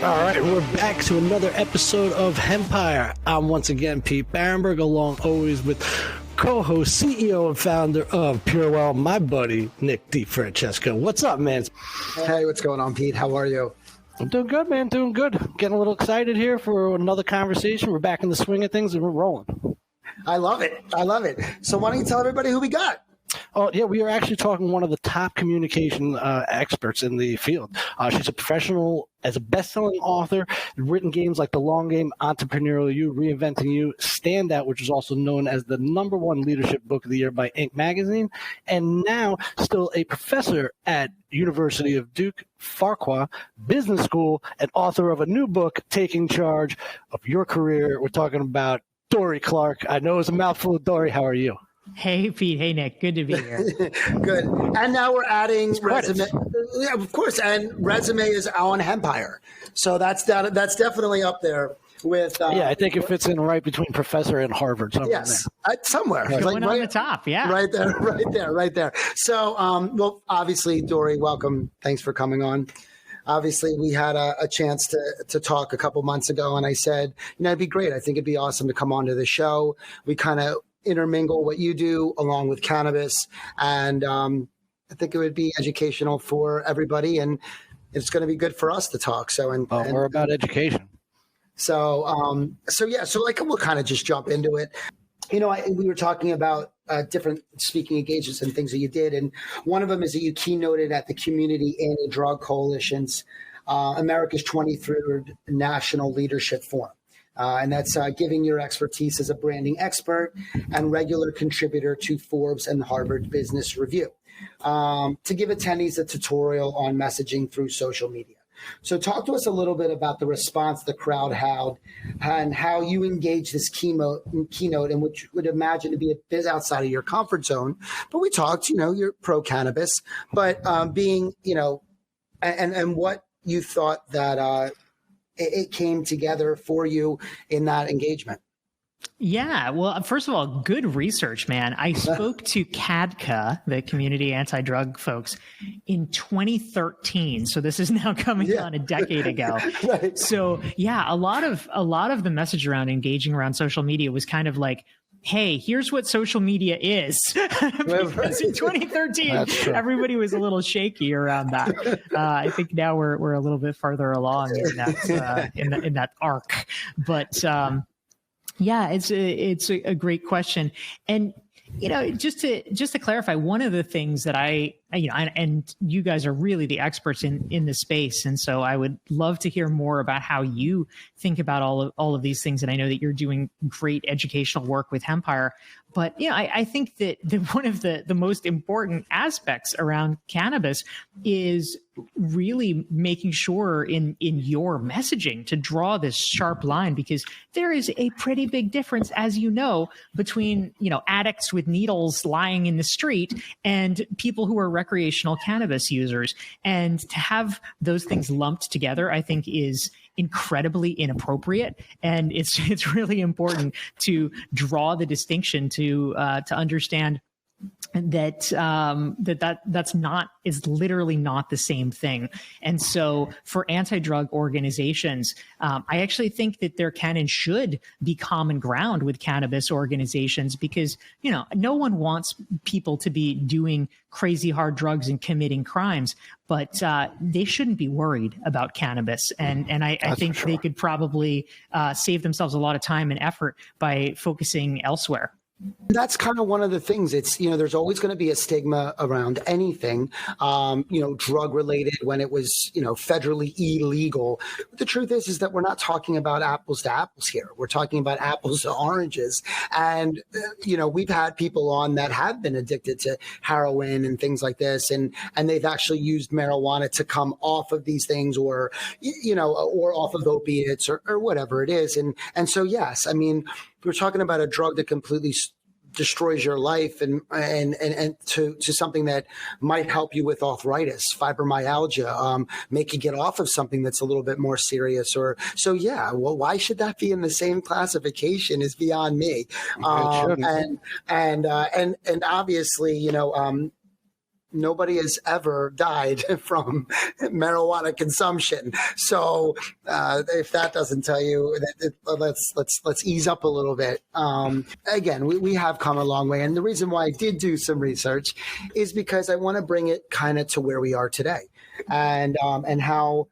All right, we're back to another episode of Hempire. I'm once again Pete Barenberg, along always with co-host, CEO, and founder of Purewell, my buddy Nick DiFrancesco. What's up, man? Hey, what's going on, Pete? How are you? I'm doing good, man. Doing good. Getting a little excited here for another conversation. We're back in the swing of things, and we're rolling. I love it. I love it. So why don't you tell everybody who we got? Oh, yeah, we are actually talking one of the top communication experts in the field. She's a professional as a best-selling author, written games like The Long Game, Entrepreneurial You, Reinventing You, Standout, which is also known as the #1 leadership book of the year by Inc. magazine, and now still a professor at University of Duke, Farquhar Business School, and author of a new book, Taking Charge of Your Career. We're talking about Dorie Clark. I know it's a mouthful of Dorie. How are you? Hey, Pete. Hey, Nick. Good to be here. Good. And now we're adding resume. Yeah, of course. And resume is on Hempire. So that's definitely up there with. Yeah, I think it fits in right between professor and Harvard. Yes, somewhere. Going on the top. Yeah. Right there. So, well, obviously, Dorie, welcome. Thanks for coming on. Obviously, we had a chance to talk a couple months ago, and I said, it'd be great. I think it'd be awesome to come onto the show. We kind of intermingle what you do along with cannabis, and I think it would be educational for everybody, and it's going to be good for us to talk. So, and we're about education. So like we'll kind of just jump into it. We were talking about different speaking engagements and things that you did, and one of them is that you keynoted at the Community Anti-Drug Coalition's America's 23rd National Leadership Forum. And that's giving your expertise as a branding expert and regular contributor to Forbes and Harvard Business Review to give attendees a tutorial on messaging through social media. So talk to us a little bit about the response the crowd had and how you engage this keynote, in which you would imagine to be a bit outside of your comfort zone. But we talked, you're pro-cannabis, but being, and what you thought that it came together for you in that engagement. Yeah. Well, first of all, good research, man. I spoke to CADCA, the Community Anti-Drug folks, in 2013. So this is now coming on a decade ago. Right. So yeah, a lot of the message around engaging around social media was kind of like, hey, here's what social media is. Because in 2013, everybody was a little shaky around that. I think now we're a little bit farther along in that in that arc. But yeah, it's a great question. And just to clarify, one of the things that and you guys are really the experts in the space, and so I would love to hear more about how you think about all of these things. And I know that you're doing great educational work with Hempire, but I think that one of the most important aspects around cannabis is really making sure in your messaging to draw this sharp line, because there is a pretty big difference, as you know, between addicts with needles lying in the street and people who are recreational cannabis users. And to have those things lumped together, I think, is incredibly inappropriate. And it's really important to draw the distinction to understand that is literally not the same thing. And so for anti-drug organizations, I actually think that there can and should be common ground with cannabis organizations, because no one wants people to be doing crazy hard drugs and committing crimes, but they shouldn't be worried about cannabis. And I think they could probably save themselves a lot of time and effort by focusing elsewhere. That's kind of one of the things. It's, there's always going to be a stigma around anything, drug related when it was, federally illegal. But the truth is that we're not talking about apples to apples here. We're talking about apples to oranges. And, we've had people on that have been addicted to heroin and things like this. And they've actually used marijuana to come off of these things, or, or off of opiates or whatever it is. And so, yes, I mean, we're talking about a drug that completely destroys your life and to something that might help you with arthritis, fibromyalgia, make you get off of something that's a little bit more serious. Well, why should that be in the same classification is beyond me. And obviously, nobody has ever died from marijuana consumption. So if that doesn't tell you, let's ease up a little bit. Again, we have come a long way. And the reason why I did do some research is because I want to bring it kind of to where we are today, and how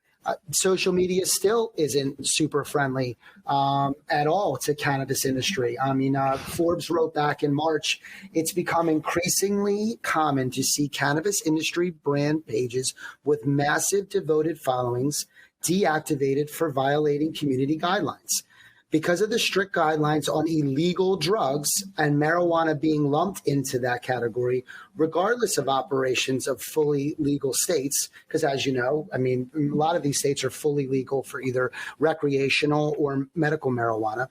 social media still isn't super friendly at all to cannabis industry. I mean, Forbes wrote back in March, it's become increasingly common to see cannabis industry brand pages with massive devoted followings deactivated for violating community guidelines. Because of the strict guidelines on illegal drugs and marijuana being lumped into that category, regardless of operations of fully legal states, because as you know, I mean, a lot of these states are fully legal for either recreational or medical marijuana.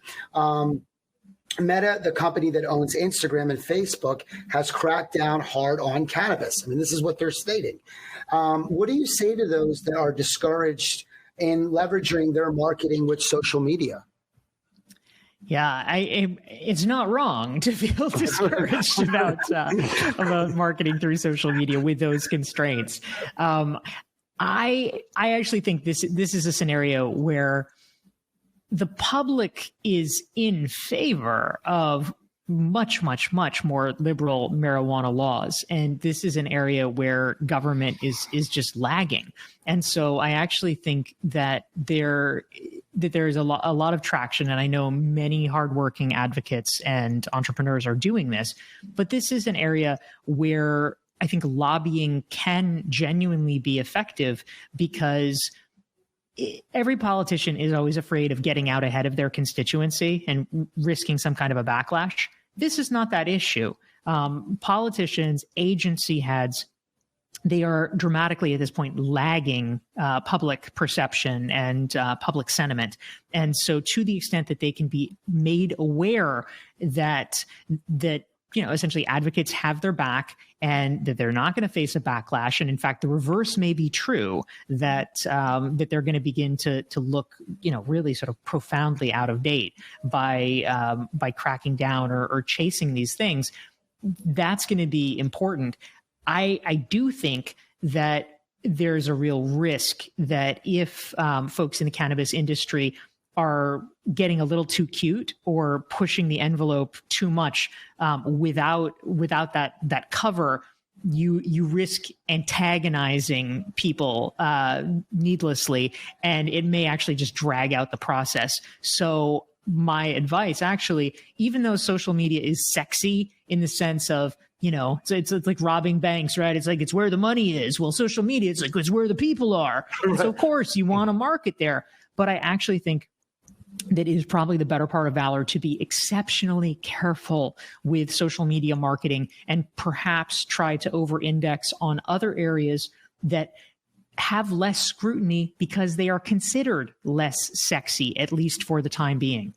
Meta, the company that owns Instagram and Facebook, has cracked down hard on cannabis. I mean, this is what they're stating. What do you say to those that are discouraged in leveraging their marketing with social media? Yeah, it's not wrong to feel discouraged about marketing through social media with those constraints. I actually think this is a scenario where the public is in favor of much more liberal marijuana laws, and this is an area where government is just lagging. And so I actually think that there is a lot of traction, and I know many hardworking advocates and entrepreneurs are doing this, but this is an area where I think lobbying can genuinely be effective, because every politician is always afraid of getting out ahead of their constituency and risking some kind of a backlash. This is not that issue. Politicians, agency heads, they are dramatically at this point lagging public perception and public sentiment. And so to the extent that they can be made aware that essentially advocates have their back and that they're not going to face a backlash. And in fact, the reverse may be true, that they're going to begin to look, really sort of profoundly out of date by cracking down or chasing these things. That's going to be important. I do think that there's a real risk that if folks in the cannabis industry are getting a little too cute or pushing the envelope too much without that cover, you risk antagonizing people needlessly, and it may actually just drag out the process. So my advice, actually, even though social media is sexy in the sense of, it's like robbing banks, right? It's where the money is. Well, social media, it's where the people are. And so of course you want to market there. But I actually think that it is probably the better part of valor to be exceptionally careful with social media marketing and perhaps try to over-index on other areas that have less scrutiny because they are considered less sexy, at least for the time being.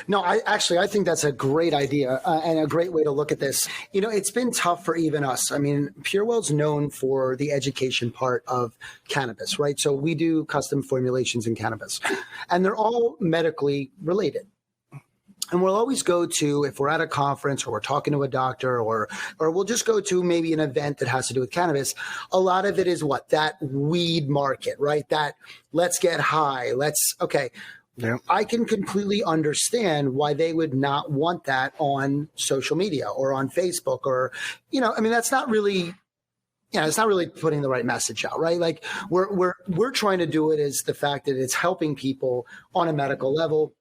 No, I think that's a great idea and a great way to look at this. It's been tough for even us. I mean, PureWell's known for the education part of cannabis, right? So we do custom formulations in cannabis, and they're all medically related. And we'll always go to, if we're at a conference or we're talking to a doctor or we'll just go to maybe an event that has to do with cannabis, a lot of it is that weed market, right? That let's get high. Okay. Yeah. I can completely understand why they would not want that on social media or on Facebook or, that's not really, it's not really putting the right message out, right? Like we're trying to do it as the fact that it's helping people on a medical level.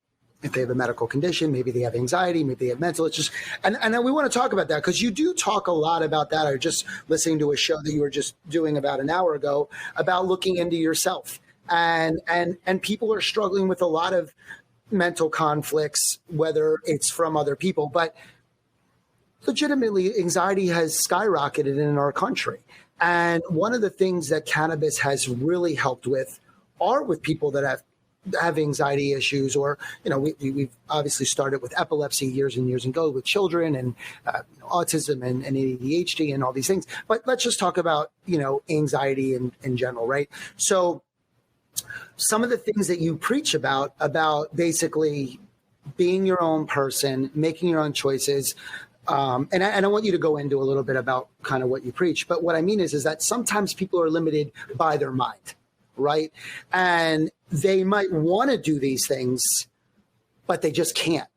If they have a medical condition, maybe they have anxiety, maybe they have mental. It's just, and we want to talk about that because you do talk a lot about that. I was just listening to a show that you were just doing about an hour ago about looking into yourself. And people are struggling with a lot of mental conflicts, whether it's from other people, but legitimately anxiety has skyrocketed in our country. And one of the things that cannabis has really helped with are with people that have anxiety issues, or, we've obviously started with epilepsy years and years ago with children and autism and ADHD and all these things. But let's just talk about, anxiety in general, right? So some of the things that you preach about basically being your own person, making your own choices, and I want you to go into a little bit about kind of what you preach. But what I mean is that sometimes people are limited by their mind, right? And they might want to do these things, but they just can't.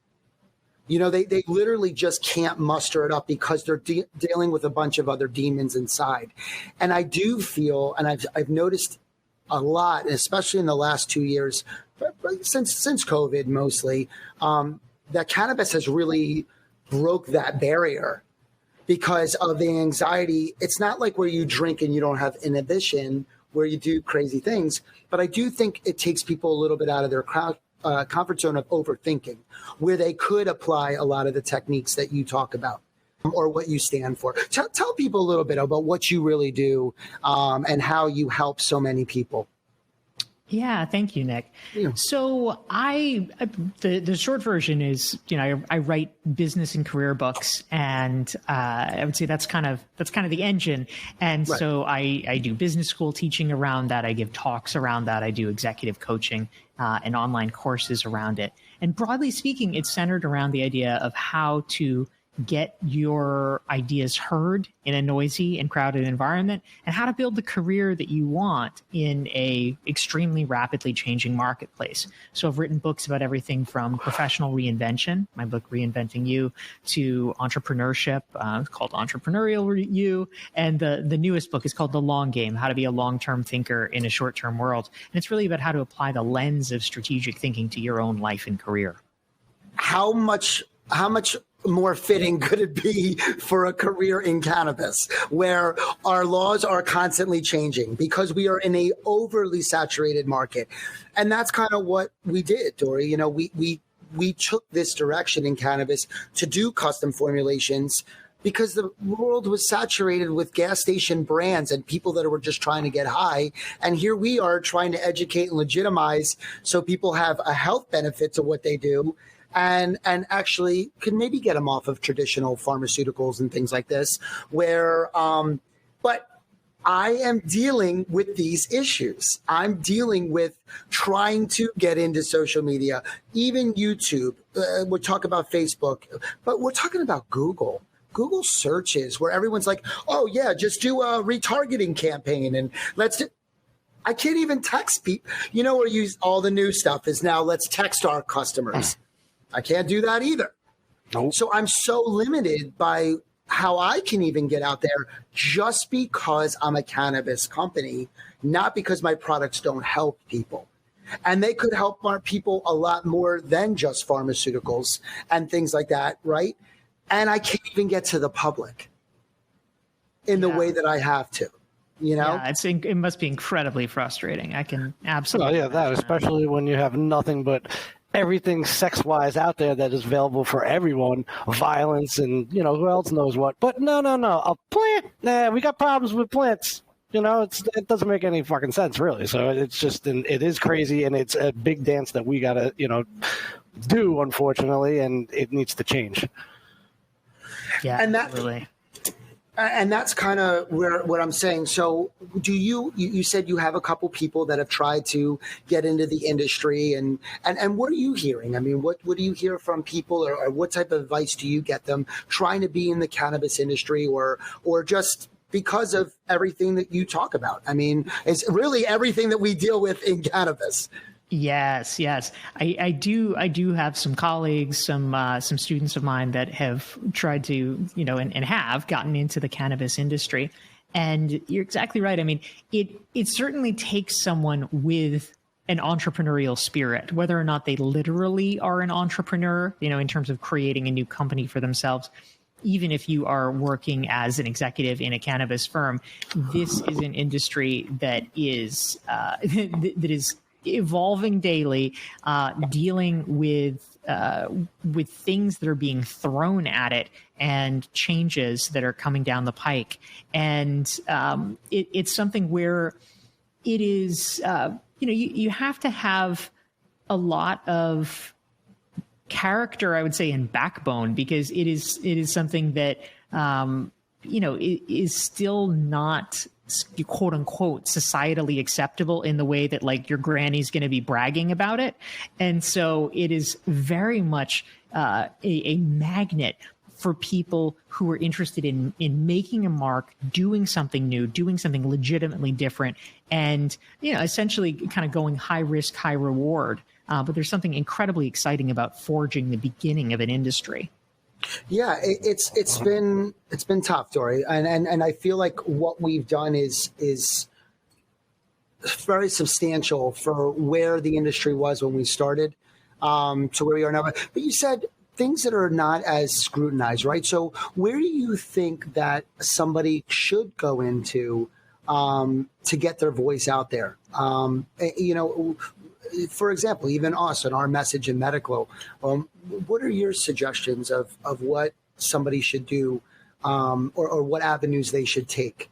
You know, they literally just can't muster it up because they're dealing with a bunch of other demons inside. And I do feel, and I've noticed a lot, especially in the last 2 years, since COVID mostly, that cannabis has really broke that barrier because of the anxiety. It's not like where you drink and you don't have inhibition, where you do crazy things. But I do think it takes people a little bit out of their comfort zone of overthinking, where they could apply a lot of the techniques that you talk about or what you stand for. Tell people a little bit about what you really do and how you help so many people. Yeah, thank you, Nick. Yeah. So the short version is, I write business and career books, and I would say that's kind of the engine. And right. So I do business school teaching around that. I give talks around that. I do executive coaching and online courses around it. And broadly speaking, it's centered around the idea of how to get your ideas heard in a noisy and crowded environment, and how to build the career that you want in a extremely rapidly changing marketplace. So I've written books about everything from professional reinvention, my book Reinventing You, to entrepreneurship, called Entrepreneurial You, and the newest book is called The Long Game, How to Be a Long-Term Thinker in a Short-Term World. And it's really about how to apply the lens of strategic thinking to your own life and career. How much more fitting could it be for a career in cannabis, where our laws are constantly changing because we are in a overly saturated market? And that's kind of what we did, Dorie. You know, we took this direction in cannabis to do custom formulations because the world was saturated with gas station brands and people that were just trying to get high. And here we are trying to educate and legitimize so people have a health benefit to what they do, and actually could maybe get them off of traditional pharmaceuticals and things like this, where, but I am dealing with these issues. I'm dealing with trying to get into social media, even YouTube. We'll talk about Facebook, but we're talking about Google searches, where everyone's like, oh yeah, just do a retargeting campaign and I can't even text people. You know, where use all the new stuff is now let's text our customers. I can't do that either. Nope. So I'm so limited by how I can even get out there just because I'm a cannabis company, not because my products don't help people. And they could help our people a lot more than just pharmaceuticals and things like that, right? And I can't even get to the public in the way that I have to. You know, yeah, it must be incredibly frustrating. I can absolutely. Oh, yeah, that, especially when you have nothing but everything sex-wise out there that is available for everyone, violence and, who else knows what. But no, a plant, nah, we got problems with plants. It doesn't make any fucking sense, really. So it's just, it is crazy, and it's a big dance that we got to, do, unfortunately, and it needs to change. Yeah, and absolutely. And that's kind of what I'm saying. So do you said you have a couple people that have tried to get into the industry, and what are you hearing? I mean, what do you hear from people, or what type of advice do you get them trying to be in the cannabis industry, or just because of everything that you talk about? I mean, it's really everything that we deal with in cannabis. Yes. I do have some colleagues, some students of mine that have tried to, and have gotten into the cannabis industry. And you're exactly right. I mean, it certainly takes someone with an entrepreneurial spirit, whether or not they literally are an entrepreneur, in terms of creating a new company for themselves. Even if you are working as an executive in a cannabis firm, this is an industry that is evolving daily, dealing with things that are being thrown at it and changes that are coming down the pike. And it's something where it is, you have to have a lot of character, I would say, and backbone, because it is something that, is still not, quote unquote, societally acceptable in the way that, like, your granny's going to be bragging about it. And so it is very much a magnet for people who are interested in making a mark, doing something new, doing something legitimately different, and essentially kind of going high risk, high reward. But there's something incredibly exciting about forging the beginning of an industry. Yeah, it's been tough, Dorie, and I feel like what we've done is very substantial for where the industry was when we started to where we are now. But you said things that are not as scrutinized, right? So where do you think that somebody should go into to get their voice out there? For example, even us and our message in medical, what are your suggestions of what somebody should do or what avenues they should take?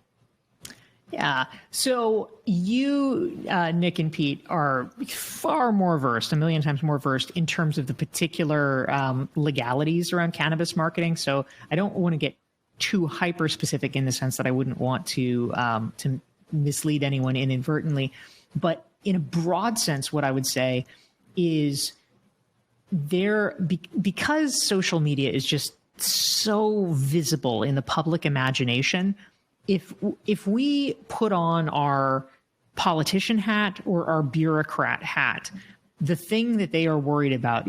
Yeah. So you, Nick and Pete, are far more versed, a million times more versed in terms of the particular legalities around cannabis marketing. So I don't want to get too hyper specific in the sense that I wouldn't want to mislead anyone inadvertently. But in a broad sense, what I would say is because social media is just so visible in the public imagination, if we put on our politician hat or our bureaucrat hat, the thing that they are worried about,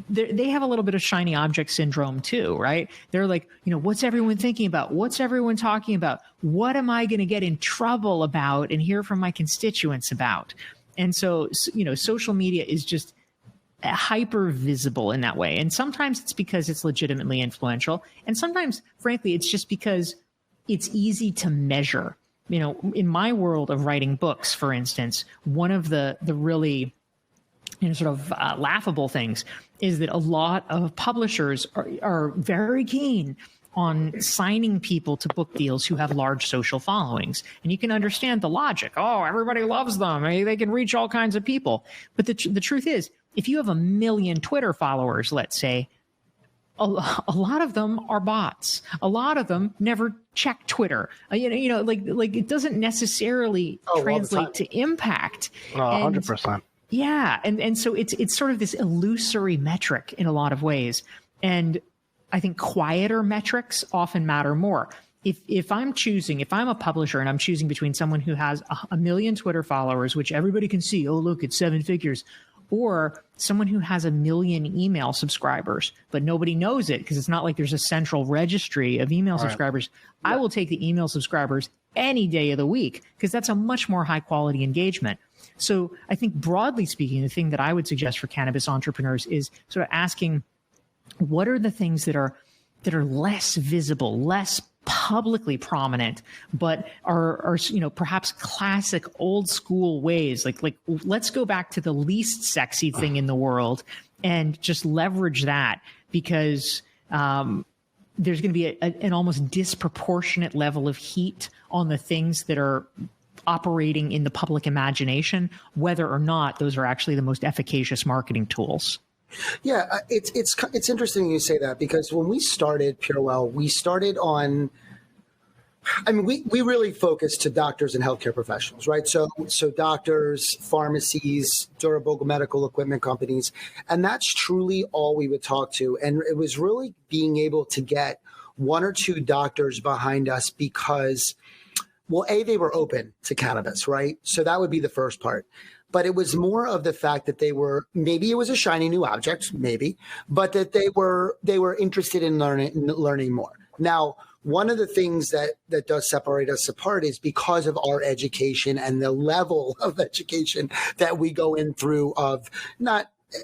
they have a little bit of shiny object syndrome too, right? They're like, what's everyone thinking about? What's everyone talking about? What am I going to get in trouble about and hear from my constituents about? And so, social media is just hyper visible in that way. And sometimes it's because it's legitimately influential. And sometimes, frankly, it's just because it's easy to measure. In my world of writing books, for instance, one of the really sort of laughable things is that a lot of publishers are very keen on signing people to book deals who have large social followings. And you can understand the logic. Oh, everybody loves them. They can reach all kinds of people. But the truth is, if you have 1 million Twitter followers, let's say, a lot of them are bots. A lot of them never check Twitter. Like it doesn't necessarily translate to impact. 100%. Yeah, and so it's sort of this illusory metric in a lot of ways. And I think quieter metrics often matter more. If I'm a publisher and I'm choosing between someone who has 1 million Twitter followers, which everybody can see, oh, look, it's 7 figures, or someone who has 1 million email subscribers, but nobody knows it because it's not like there's a central registry of email subscribers. Yeah. I will take the email subscribers any day of the week because that's a much more high quality engagement. So I think broadly speaking, the thing that I would suggest for cannabis entrepreneurs is sort of asking, what are the things that are less visible, less publicly prominent, but are perhaps classic old school ways? Like let's go back to the least sexy thing in the world and just leverage that, because there's going to be an almost disproportionate level of heat on the things that are operating in the public imagination, whether or not those are actually the most efficacious marketing tools. Yeah, it's interesting you say that, because when we started PureWell, we started on, we really focused to doctors and healthcare professionals, right? So doctors, pharmacies, durable medical equipment companies, and that's truly all we would talk to. And it was really being able to get 1 or 2 doctors behind us because, well, they were open to cannabis, right? So that would be the first part. But it was more of the fact that maybe it was a shiny new object, maybe, but that they were interested in learning more. Now, one of the things that does separate us apart is because of our education and the level of education that we go in through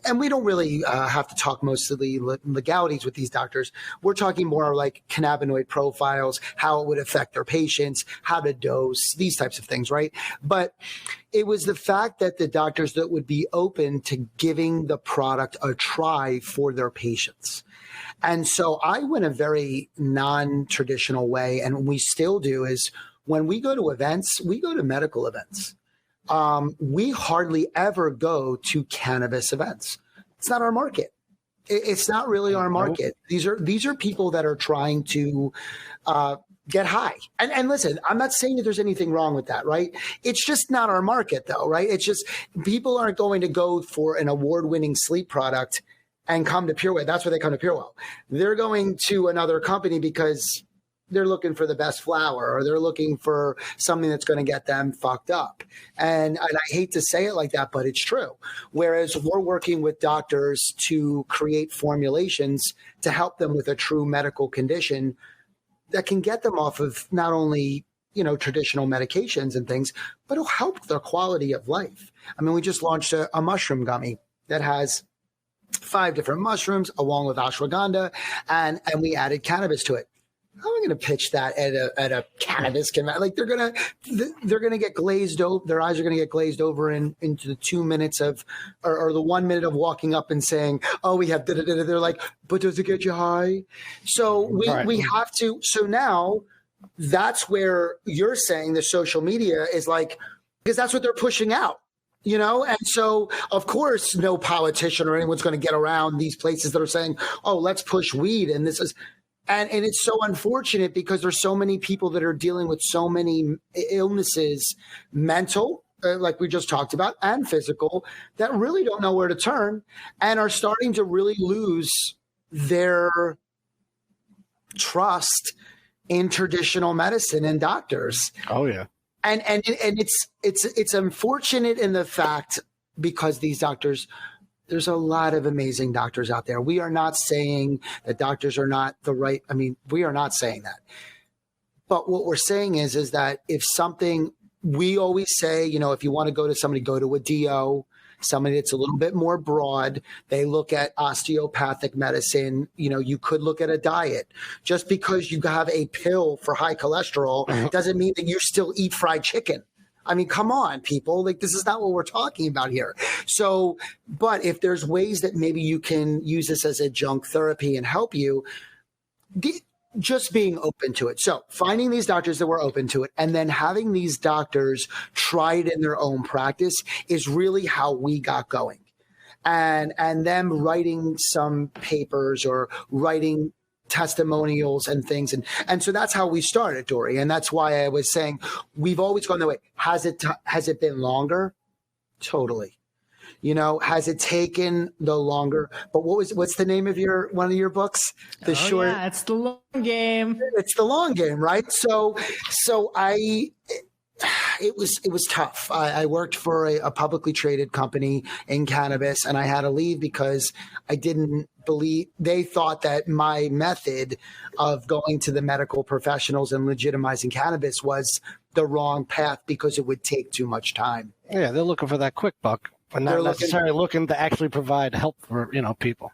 and we don't really have to talk mostly legalities with these doctors. We're talking more like cannabinoid profiles, how it would affect their patients, how to dose, these types of things, right? But it was the fact that the doctors that would be open to giving the product a try for their patients. And so I went a very non-traditional way, and we still do, is when we go to events, we go to medical events. We hardly ever go to cannabis events. It's not our market. It's not really our market. These are people that are trying to get high. And listen, I'm not saying that there's anything wrong with that, right? It's just not our market, though, right? It's just people aren't going to go for an award-winning sleep product and come to Purewell. That's why they come to Purewell. They're going to another company because they're looking for the best flower, or they're looking for something that's going to get them fucked up. And I hate to say it like that, but it's true. Whereas we're working with doctors to create formulations to help them with a true medical condition that can get them off of not only, traditional medications and things, but it'll help their quality of life. I mean, we just launched a mushroom gummy that has 5 different mushrooms along with ashwagandha, and we added cannabis to it. How am I going to pitch that at a cannabis convention? Like they're gonna get glazed over. Their eyes are going to get glazed over into the 2 minutes of, or the 1 minute of walking up and saying, "Oh, we have." They're like, "But does it get you high?" So we have to. So now that's where you're saying the social media is like, because that's what they're pushing out. And so, of course, no politician or anyone's going to get around these places that are saying, "Oh, let's push weed," and this is. And it's so unfortunate because there's so many people that are dealing with so many illnesses, mental, like we just talked about, and physical, that really don't know where to turn and are starting to really lose their trust in traditional medicine and doctors. Oh, yeah. And it's unfortunate in the fact because these doctors, there's a lot of amazing doctors out there. We are not saying that doctors are not the right. I mean, we are not saying that. But what we're saying is that if something, we always say, if you want to go to somebody, go to a DO, somebody that's a little bit more broad. They look at osteopathic medicine. You could look at a diet. Just because you have a pill for high cholesterol doesn't mean that you still eat fried chicken. I mean, come on, people. Like, this is not what we're talking about here. So, but if there's ways that maybe you can use this as adjunct therapy and help you, just being open to it. So finding these doctors that were open to it and then having these doctors try it in their own practice is really how we got going. And them writing some papers or writing testimonials and things. And so that's how we started, Dorie. And that's why I was saying we've always gone that way. Has it been longer? Totally. Has it taken the longer? But what's the name of one of your books? Yeah, it's the long game. It's the long game, right? So it was tough. I worked for a publicly traded company in cannabis, and I had to leave because I didn't believe, they thought that my method of going to the medical professionals and legitimizing cannabis was the wrong path because it would take too much time. Yeah, they're looking for that quick buck, but not necessarily looking to actually provide help for, people.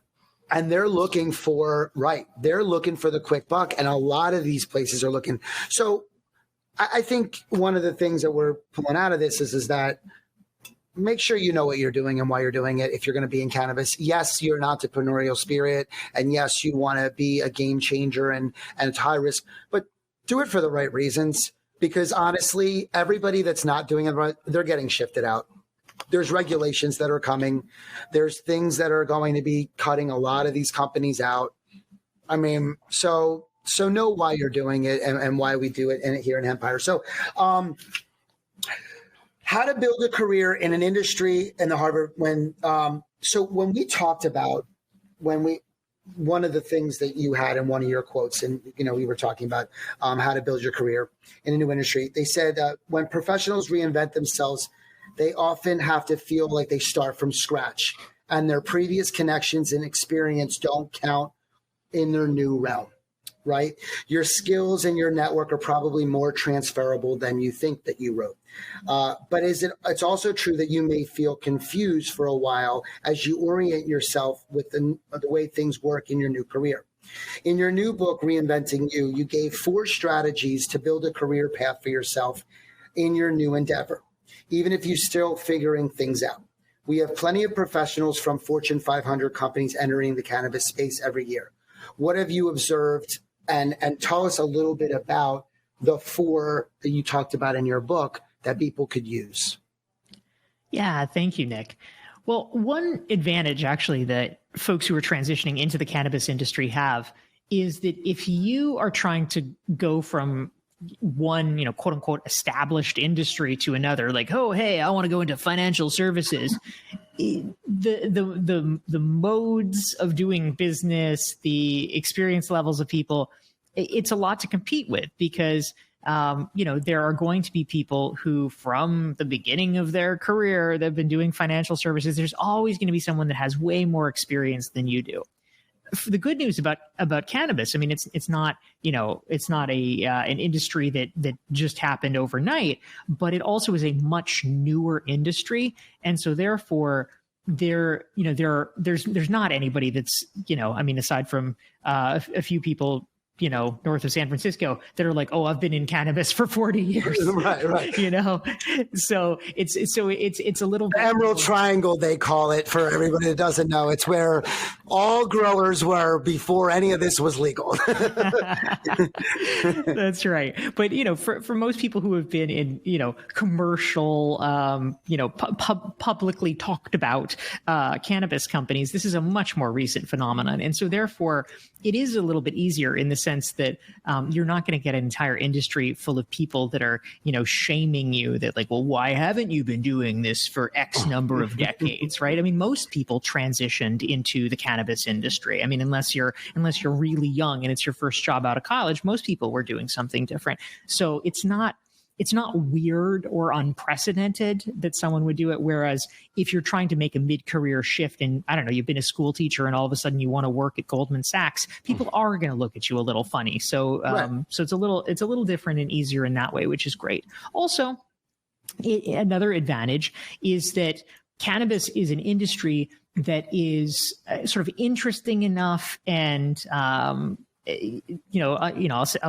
And they're looking for the quick buck. And a lot of these places are looking. So I think one of the things that we're pulling out of this is that make sure you know what you're doing and why you're doing it. If you're going to be in cannabis, yes, you're an entrepreneurial spirit. And yes, you want to be a game changer and it's high risk, but do it for the right reasons. Because honestly, everybody that's not doing it right, they're getting shifted out. There's regulations that are coming. There's things that are going to be cutting a lot of these companies out. I mean, so know why you're doing it and why we do it here in Hempire. So how to build a career in an industry in the Harvard when we talked about one of the things that you had in one of your quotes, and we were talking about how to build your career in a new industry. They said when professionals reinvent themselves, they often have to feel like they start from scratch, and their previous connections and experience don't count in their new realm. Right? Your skills and your network are probably more transferable than you think that you wrote. But it's also true that you may feel confused for a while as you orient yourself with the way things work in your new career. In your new book, Reinventing You, you gave 4 strategies to build a career path for yourself in your new endeavor, even if you're still figuring things out. We have plenty of professionals from Fortune 500 companies entering the cannabis space every year. What have you observed? And tell us a little bit about the 4 that you talked about in your book that people could use. Yeah, thank you, Nick. Well, one advantage actually that folks who are transitioning into the cannabis industry have is that if you are trying to go from one, quote unquote, established industry to another, like, oh, hey, I want to go into financial services. The modes of doing business, the experience levels of people, it's a lot to compete with, because there are going to be people who, from the beginning of their career, they've been doing financial services. There's always going to be someone that has way more experience than you do. The good news about cannabis, I mean, it's not an industry that just happened overnight, but it also is a much newer industry, and so therefore there's not anybody that's aside from a few people north of San Francisco that are like, oh, I've been in cannabis for 40 years. Right. So it's a little bit Emerald Triangle, they call it, for everybody that doesn't know. It's where all growers were before any of this was legal. That's right. But, for most people who have been in, commercial, publicly talked about cannabis companies, this is a much more recent phenomenon. And so therefore it is a little bit easier in the sense that you're not going to get an entire industry full of people that are, shaming you, that like, well, why haven't you been doing this for X number of decades, right? I mean, most people transitioned into the cannabis industry. I mean, unless you're really young and it's your first job out of college, most people were doing something different. So it's not weird or unprecedented that someone would do it. Whereas if you're trying to make a mid-career shift and, I don't know, you've been a school teacher and all of a sudden you want to work at Goldman Sachs, people are going to look at you a little funny. So, so it's a little different and easier in that way, which is great. Also, another advantage is that cannabis is an industry that is sort of interesting enough and, I'll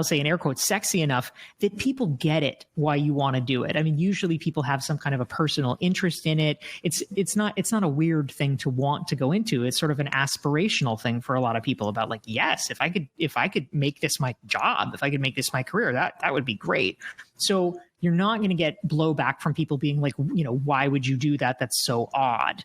say in air quotes, sexy enough that people get it why you want to do it. I mean, usually people have some kind of a personal interest in it. It's not a weird thing to want to go into. It's sort of an aspirational thing for a lot of people about like, yes, if I could make this my job, if I could make this my career, that would be great. So you're not going to get blowback from people being like, why would you do that? That's so odd.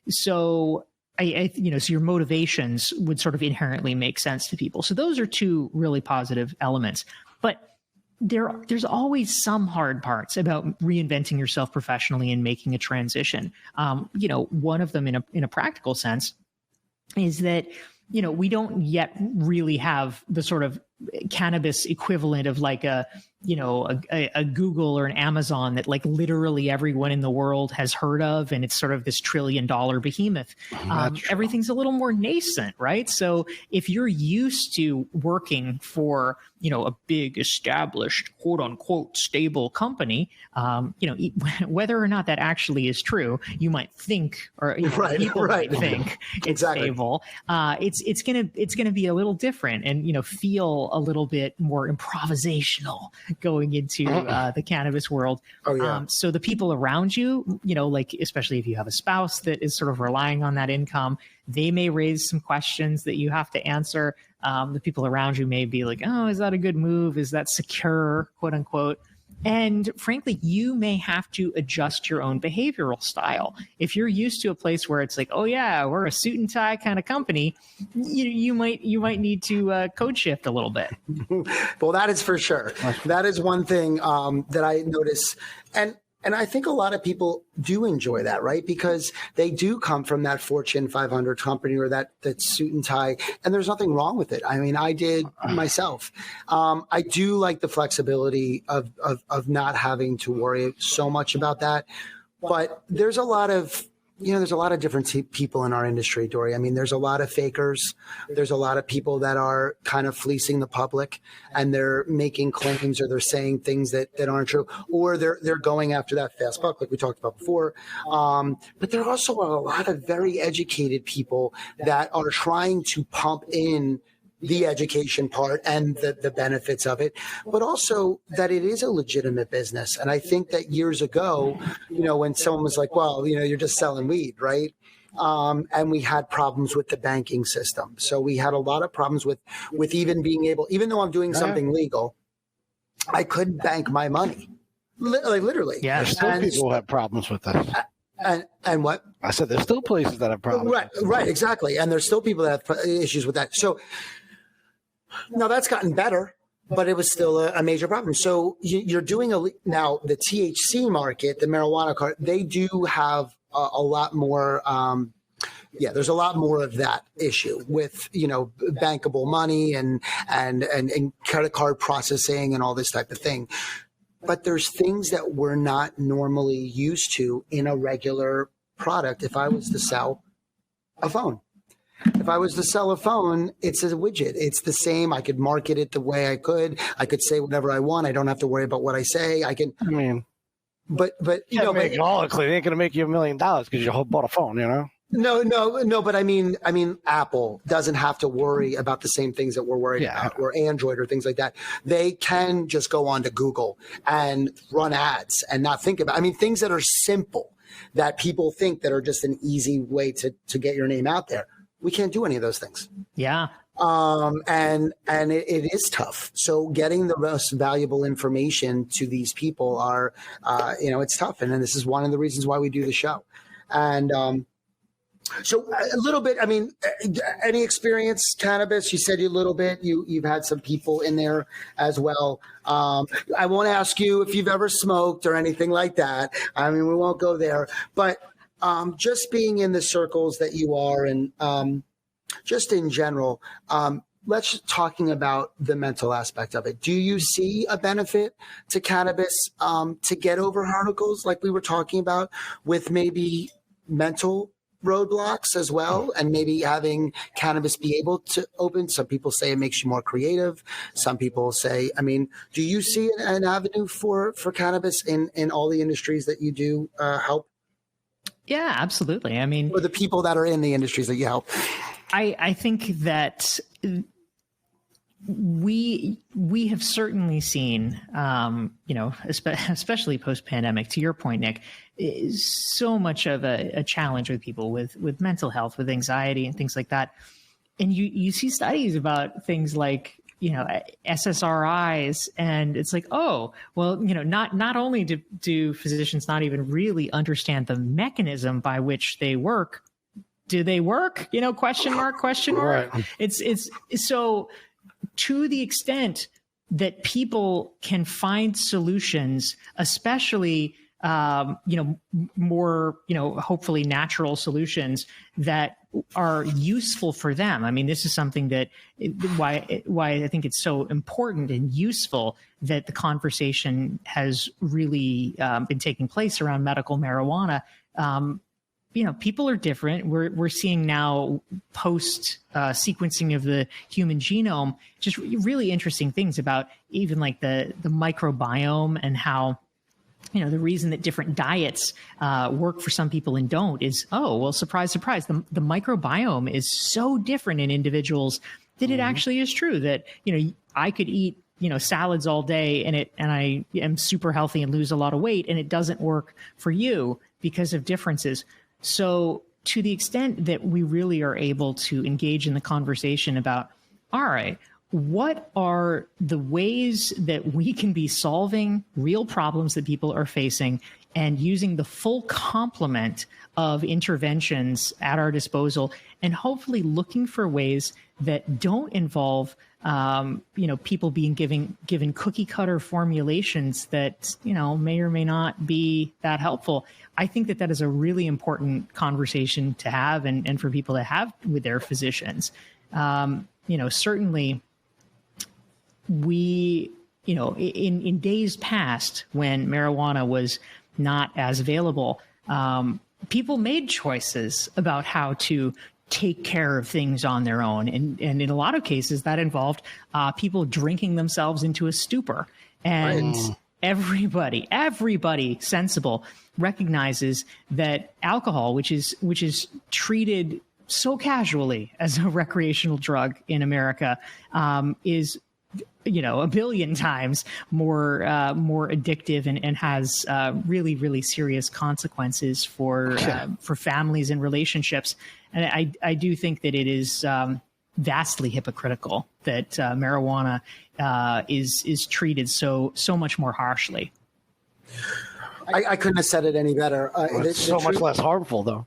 So your motivations would sort of inherently make sense to people. So those are two really positive elements. But there's always some hard parts about reinventing yourself professionally and making a transition. One of them in a practical sense is that, we don't yet really have the sort of cannabis equivalent of like a Google or an Amazon that like literally everyone in the world has heard of, and it's sort of this $1 trillion behemoth. Everything's a little more nascent, right? So if you're used to working for a big established quote unquote stable company, whether or not that actually is true, you might think, or people might think it's stable. It's gonna be a little different and feel a little bit more improvisational going into the cannabis world. Oh, yeah. So the people around you, like especially if you have a spouse that is sort of relying on that income, they may raise some questions that you have to answer. The people around you may be like, oh, is that a good move? Is that secure, quote unquote? And frankly, you may have to adjust your own behavioral style. If you're used to a place where it's like, oh yeah, we're a suit and tie kind of company, you might need to code shift a little bit. Well, that is for sure. That is one thing that I notice. And I think a lot of people do enjoy that, right? Because they do come from that Fortune 500 company or that suit and tie, and there's nothing wrong with it. I mean, I did myself. I do like the flexibility of not having to worry so much about that. But there's a lot of different people in our industry, Dorie. I mean, there's a lot of fakers. There's a lot of people that are kind of fleecing the public, and they're making claims or they're saying things that aren't true, or they're going after that fast buck like we talked about before. But there are also a lot of very educated people that are trying to pump in the education part and the benefits of it, but also that it is a legitimate business. And I think that years ago, when someone was like, well, you're just selling weed, right? And we had problems with the banking system. So we had a lot of problems with even being able, even though I'm doing something legal, I couldn't bank my money. Literally. Yeah, there's still people who have problems with that. And what? I said there's still places that have problems. Right, exactly. And there's still people that have issues with that. So now that's gotten better. but it was still a major problem. So you're doing now the THC market, the marijuana card, they do have a lot more. There's a lot more of that issue with, bankable money and credit card processing and all this type of thing. But there's things that we're not normally used to in a regular product. If I was to sell a phone, it's a widget. It's the same. I could market it the way I could. I could say whatever I want. I don't have to worry about what I say. But make it all clear. It ain't going to make you $1 million because you bought a phone, No, but I mean, Apple doesn't have to worry about the same things that we're worried about, or Android or things like that. They can just go on to Google and run ads and not think about, things that are simple that people think that are just an easy way to get your name out there. We can't do any of those things. Yeah. And it is tough. So getting the most valuable information to these people are, it's tough. And then this is one of the reasons why we do the show. And, so a little bit, any experience cannabis? You said a little bit, you've had some people in there as well. I won't ask you if you've ever smoked or anything like that. We won't go there, but just being in the circles that you are and just in general, let's talking about the mental aspect of it. Do you see a benefit to cannabis to get over hurdles like we were talking about with maybe mental roadblocks as well, and maybe having cannabis be able to open? Some people say it makes you more creative. Some people say, do you see an avenue for cannabis in all the industries that you do help? Yeah, absolutely. Or the people that are in the industries that you help. I think that we have certainly seen, especially post-pandemic, to your point, Nick, is so much of a challenge with people with mental health, with anxiety and things like that. And you see studies about things like, SSRIs, and it's like, oh, well, not only do physicians not even really understand the mechanism by which they work, do they work? Question mark. Right. It's so, to the extent that people can find solutions, especially, more, hopefully natural solutions that are useful for them. This is something that why I think it's so important and useful that the conversation has really been taking place around medical marijuana. People are different. We're seeing now post sequencing of the human genome, just really interesting things about even like the microbiome and how, the reason that different diets work for some people and don't is, oh, well, surprise, surprise. The microbiome is so different in individuals that it actually is true that, I could eat, salads all day and I am super healthy and lose a lot of weight, and it doesn't work for you because of differences. So to the extent that we really are able to engage in the conversation about, all right, what are the ways that we can be solving real problems that people are facing and using the full complement of interventions at our disposal, and hopefully looking for ways that don't involve people being given cookie cutter formulations that, may or may not be that helpful. I think that is a really important conversation to have and for people to have with their physicians. Certainly we, in days past when marijuana was not as available, people made choices about how to take care of things on their own. And in a lot of cases that involved people drinking themselves into a stupor. And everybody sensible recognizes that alcohol, which is treated so casually as a recreational drug in America, is a billion times more addictive and has really, really serious consequences for families and relationships. And I do think that it is vastly hypocritical that marijuana is treated so much more harshly. I couldn't have said it any better. It's so much less harmful, though.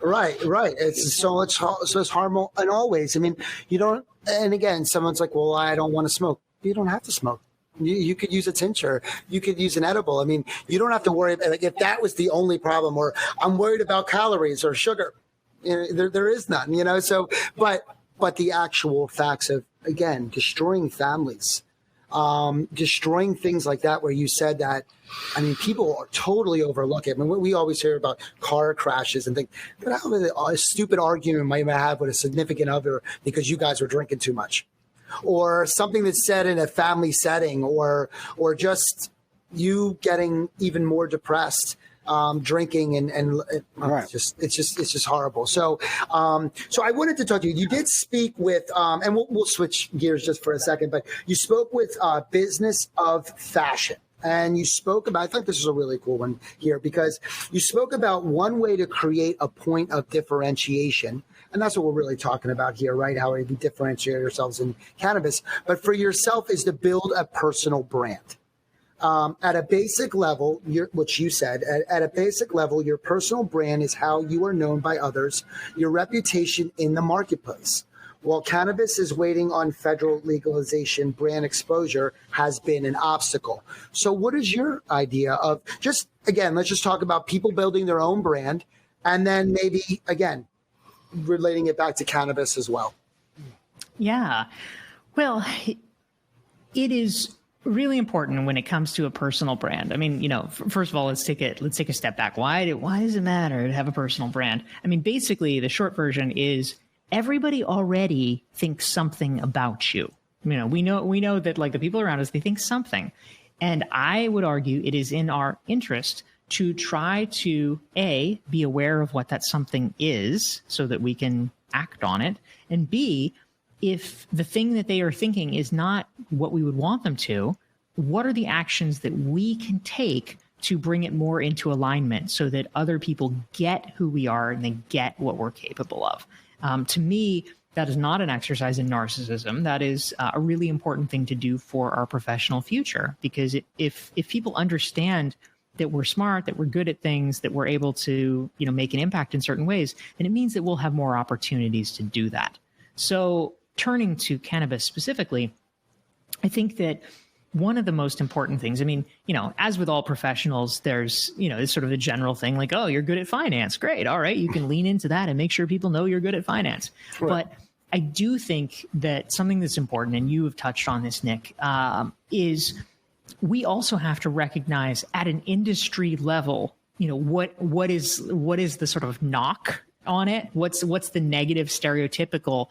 Right. It's so much harmful in all ways. I mean, you don't. And again, someone's like, "Well, I don't want to smoke." You don't have to smoke. You could use a tincture. You could use an edible. I mean, you don't have to worry about, like, if that was the only problem, or I'm worried about calories or sugar. You know, there is none. You know, so but the actual facts of, again, destroying families, destroying things like that, where you said that. I mean, people are totally overlook it. I mean, we always hear about car crashes and things, but how a stupid argument might have with a significant other because you guys were drinking too much, or something that's said in a family setting, or just you getting even more depressed, drinking and right. it's just horrible. So I wanted to talk to you. You did speak with, and we'll switch gears just for a second, but you spoke with Business of Fashion. And you spoke about, I think this is a really cool one here, because you spoke about one way to create a point of differentiation. And that's what we're really talking about here, right? How we differentiate ourselves in cannabis. But for yourself is to build a personal brand. At a basic level, which you said, at a basic level, your personal brand is how you are known by others, your reputation in the marketplace. While cannabis is waiting on federal legalization, brand exposure has been an obstacle. So what is your idea of, just, again, let's just talk about people building their own brand, and then maybe, again, relating it back to cannabis as well? Yeah. Well, it is really important when it comes to a personal brand. I mean, you know, first of all, let's take a step back. Why does it matter to have a personal brand? I mean, basically, the short version is everybody already thinks something about you. You know, we know that, like, the people around us, they think something. And I would argue it is in our interest to try to, A, be aware of what that something is so that we can act on it. And B, if the thing that they are thinking is not what we would want them to, what are the actions that we can take to bring it more into alignment so that other people get who we are and they get what we're capable of? To me, that is not an exercise in narcissism. That is a really important thing to do for our professional future, because if people understand that we're smart, that we're good at things, that we're able to, you know, make an impact in certain ways, then it means that we'll have more opportunities to do that. So turning to cannabis specifically, I think that one of the most important things, I mean, you know, as with all professionals, there's, you know, it's sort of a general thing like, oh, you're good at finance. Great. All right. You can lean into that and make sure people know you're good at finance. Right. But I do think that something that's important, and you have touched on this, Nick, is we also have to recognize at an industry level, you know, what is the sort of knock on it? What's the negative stereotypical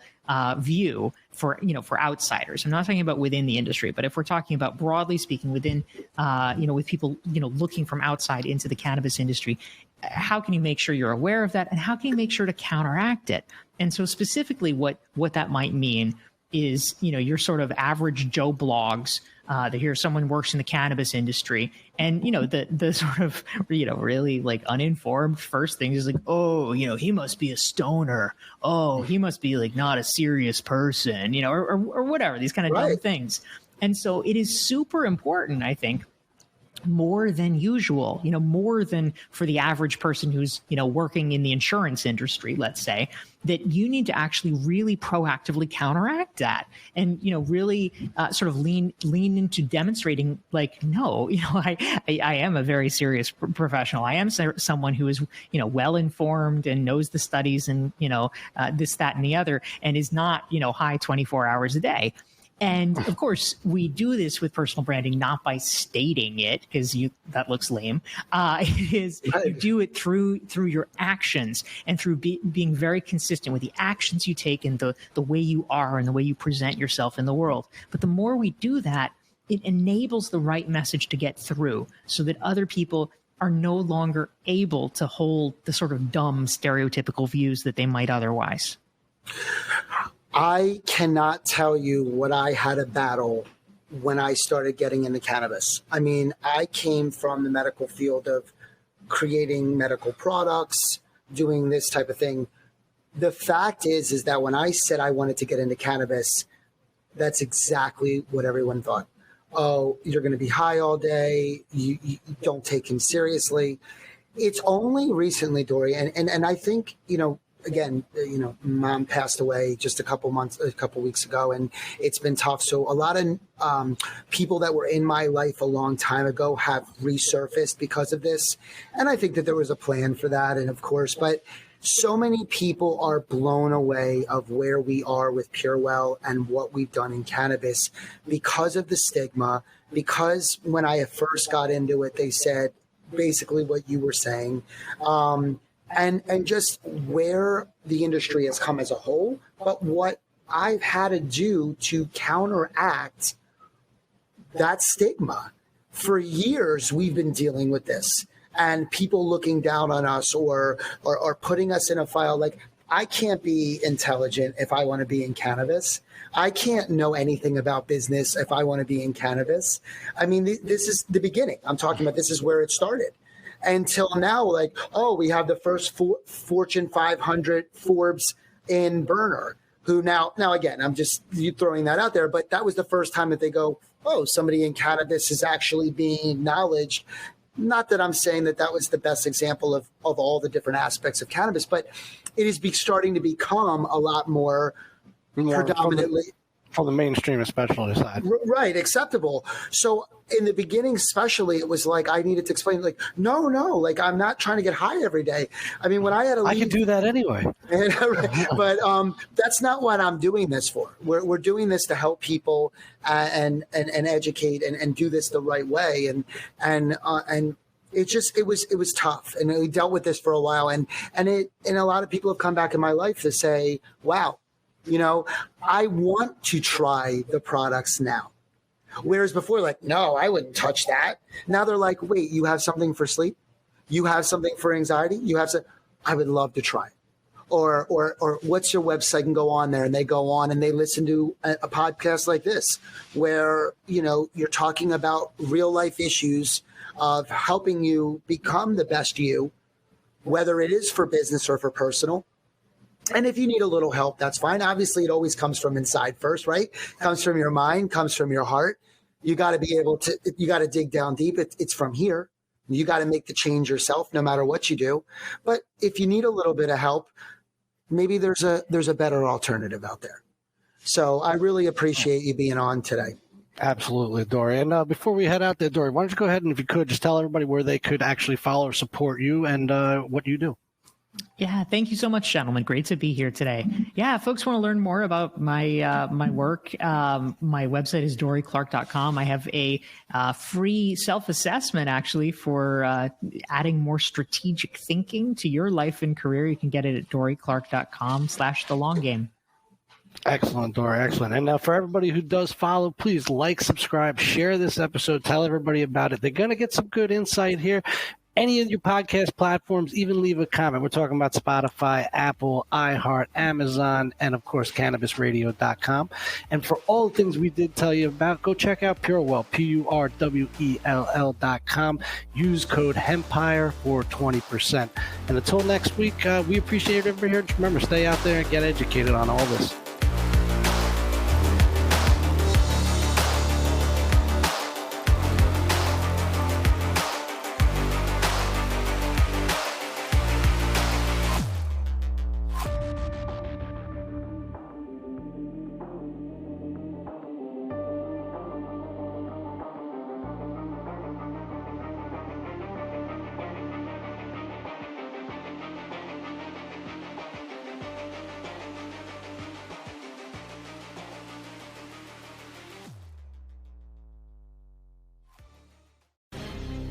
view for outsiders? I'm not talking about within the industry, but if we're talking about broadly speaking within, with people, looking from outside into the cannabis industry, how can you make sure you're aware of that, and how can you make sure to counteract it? And so specifically what that might mean is, your sort of average Joe blogs that hear someone works in the cannabis industry, and, the sort of, really like uninformed first thing is like, oh, he must be a stoner. Oh, he must be like not a serious person, or whatever, these kind of dumb things. And so it is super important, I think, more than usual, more than for the average person who's, working in the insurance industry, let's say, that you need to actually really proactively counteract that and, really sort of lean into demonstrating like, no, I am a very serious professional. I am someone who is, well informed and knows the studies and, this, that, and the other, and is not, high 24 hours a day. And of course, we do this with personal branding, not by stating it, because that looks lame. It is, you do it through your actions and through being very consistent with the actions you take and the way you are and the way you present yourself in the world. But the more we do that, it enables the right message to get through so that other people are no longer able to hold the sort of dumb stereotypical views that they might otherwise. I cannot tell you what I had a battle when I started getting into cannabis. I mean, I came from the medical field of creating medical products, doing this type of thing. The fact is that when I said I wanted to get into cannabis, that's exactly what everyone thought. oh, you're going to be high all day. You don't take him seriously. It's only recently, Dorie, and I think, again, mom passed away just a couple weeks ago, and it's been tough. So a lot of people that were in my life a long time ago have resurfaced because of this. And I think that there was a plan for that. And of course, but so many people are blown away of where we are with PureWell and what we've done in cannabis because of the stigma, because when I first got into it, they said basically what you were saying. And just where the industry has come as a whole, but what I've had to do to counteract that stigma. For years, we've been dealing with this, and people looking down on us or putting us in a file. Like, I can't be intelligent if I want to be in cannabis. I can't know anything about business if I want to be in cannabis. I mean, this is the beginning. I'm talking about this is where it started. Until now, like, oh, we have the first Fortune 500 Forbes in burner, who now again, I'm just throwing that out there, but that was the first time that they go, oh, somebody in cannabis is actually being acknowledged. Not that I'm saying that was the best example of all the different aspects of cannabis, but it is starting to become a lot more predominantly from the mainstream, especially side. Right, acceptable. So in the beginning, especially, it was like I needed to explain, like, no, like, I'm not trying to get high every day. I mean, when I had to leave, I could do that anyway. But that's not what I'm doing this for. We're doing this to help people and educate and do this the right way. And it was tough, and we dealt with this for a while. And a lot of people have come back in my life to say, wow, I want to try the products now. Whereas before, like, no, I wouldn't touch that. Now they're like, wait, you have something for sleep? You have something for anxiety? I would love to try it. Or what's your website, and go on there, and they go on and they listen to a podcast like this, where, you're talking about real life issues of helping you become the best you, whether it is for business or for personal. And if you need a little help, that's fine. Obviously, it always comes from inside first, right? Comes from your mind, comes from your heart. You got to be able to, you got to dig down deep. It's from here. You got to make the change yourself, no matter what you do. But if you need a little bit of help, maybe there's a better alternative out there. So I really appreciate you being on today. Absolutely, Dorie. And before we head out there, Dorie, why don't you go ahead and, if you could, just tell everybody where they could actually follow or support you and what you do. Yeah, thank you so much, gentlemen. Great to be here today. Yeah, if folks want to learn more about my my work, my website is DorieClark.com. I have a free self-assessment, actually, for adding more strategic thinking to your life and career. You can get it at DorieClark.com/thelonggame. Excellent, Dorie. Excellent. And for everybody who does follow, please like, subscribe, share this episode, tell everybody about it. They're going to get some good insight here. Any of your podcast platforms, even leave a comment. We're talking about Spotify, Apple, iHeart, Amazon, and, of course, CannabisRadio.com. And for all the things we did tell you about, go check out PureWell, PureWell.com. Use code Hempire for 20%. And until next week, we appreciate everybody here. Just remember, stay out there and get educated on all this.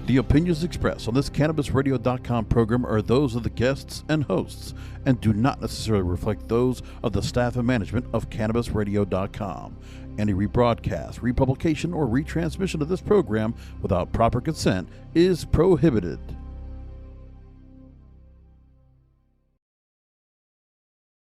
The opinions expressed on this CannabisRadio.com program are those of the guests and hosts and do not necessarily reflect those of the staff and management of CannabisRadio.com. Any rebroadcast, republication, or retransmission of this program without proper consent is prohibited.